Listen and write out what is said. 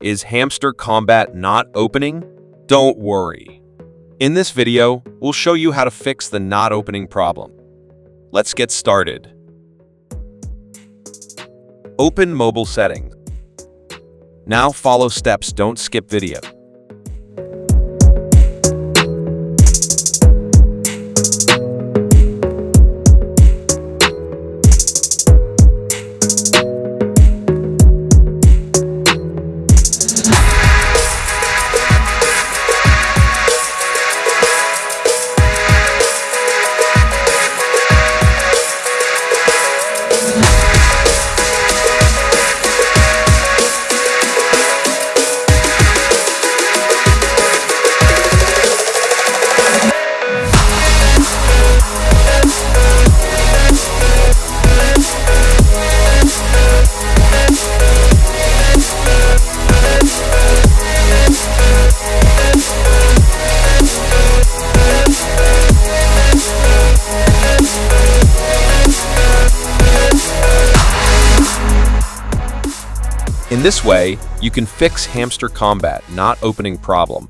Is Hamster Kombat not opening? Don't worry. In this video, we'll show you how to fix the not opening problem. Let's get started. Open mobile settings. Now follow steps, don't skip video. In this way, you can fix Hamster Kombat not opening problem.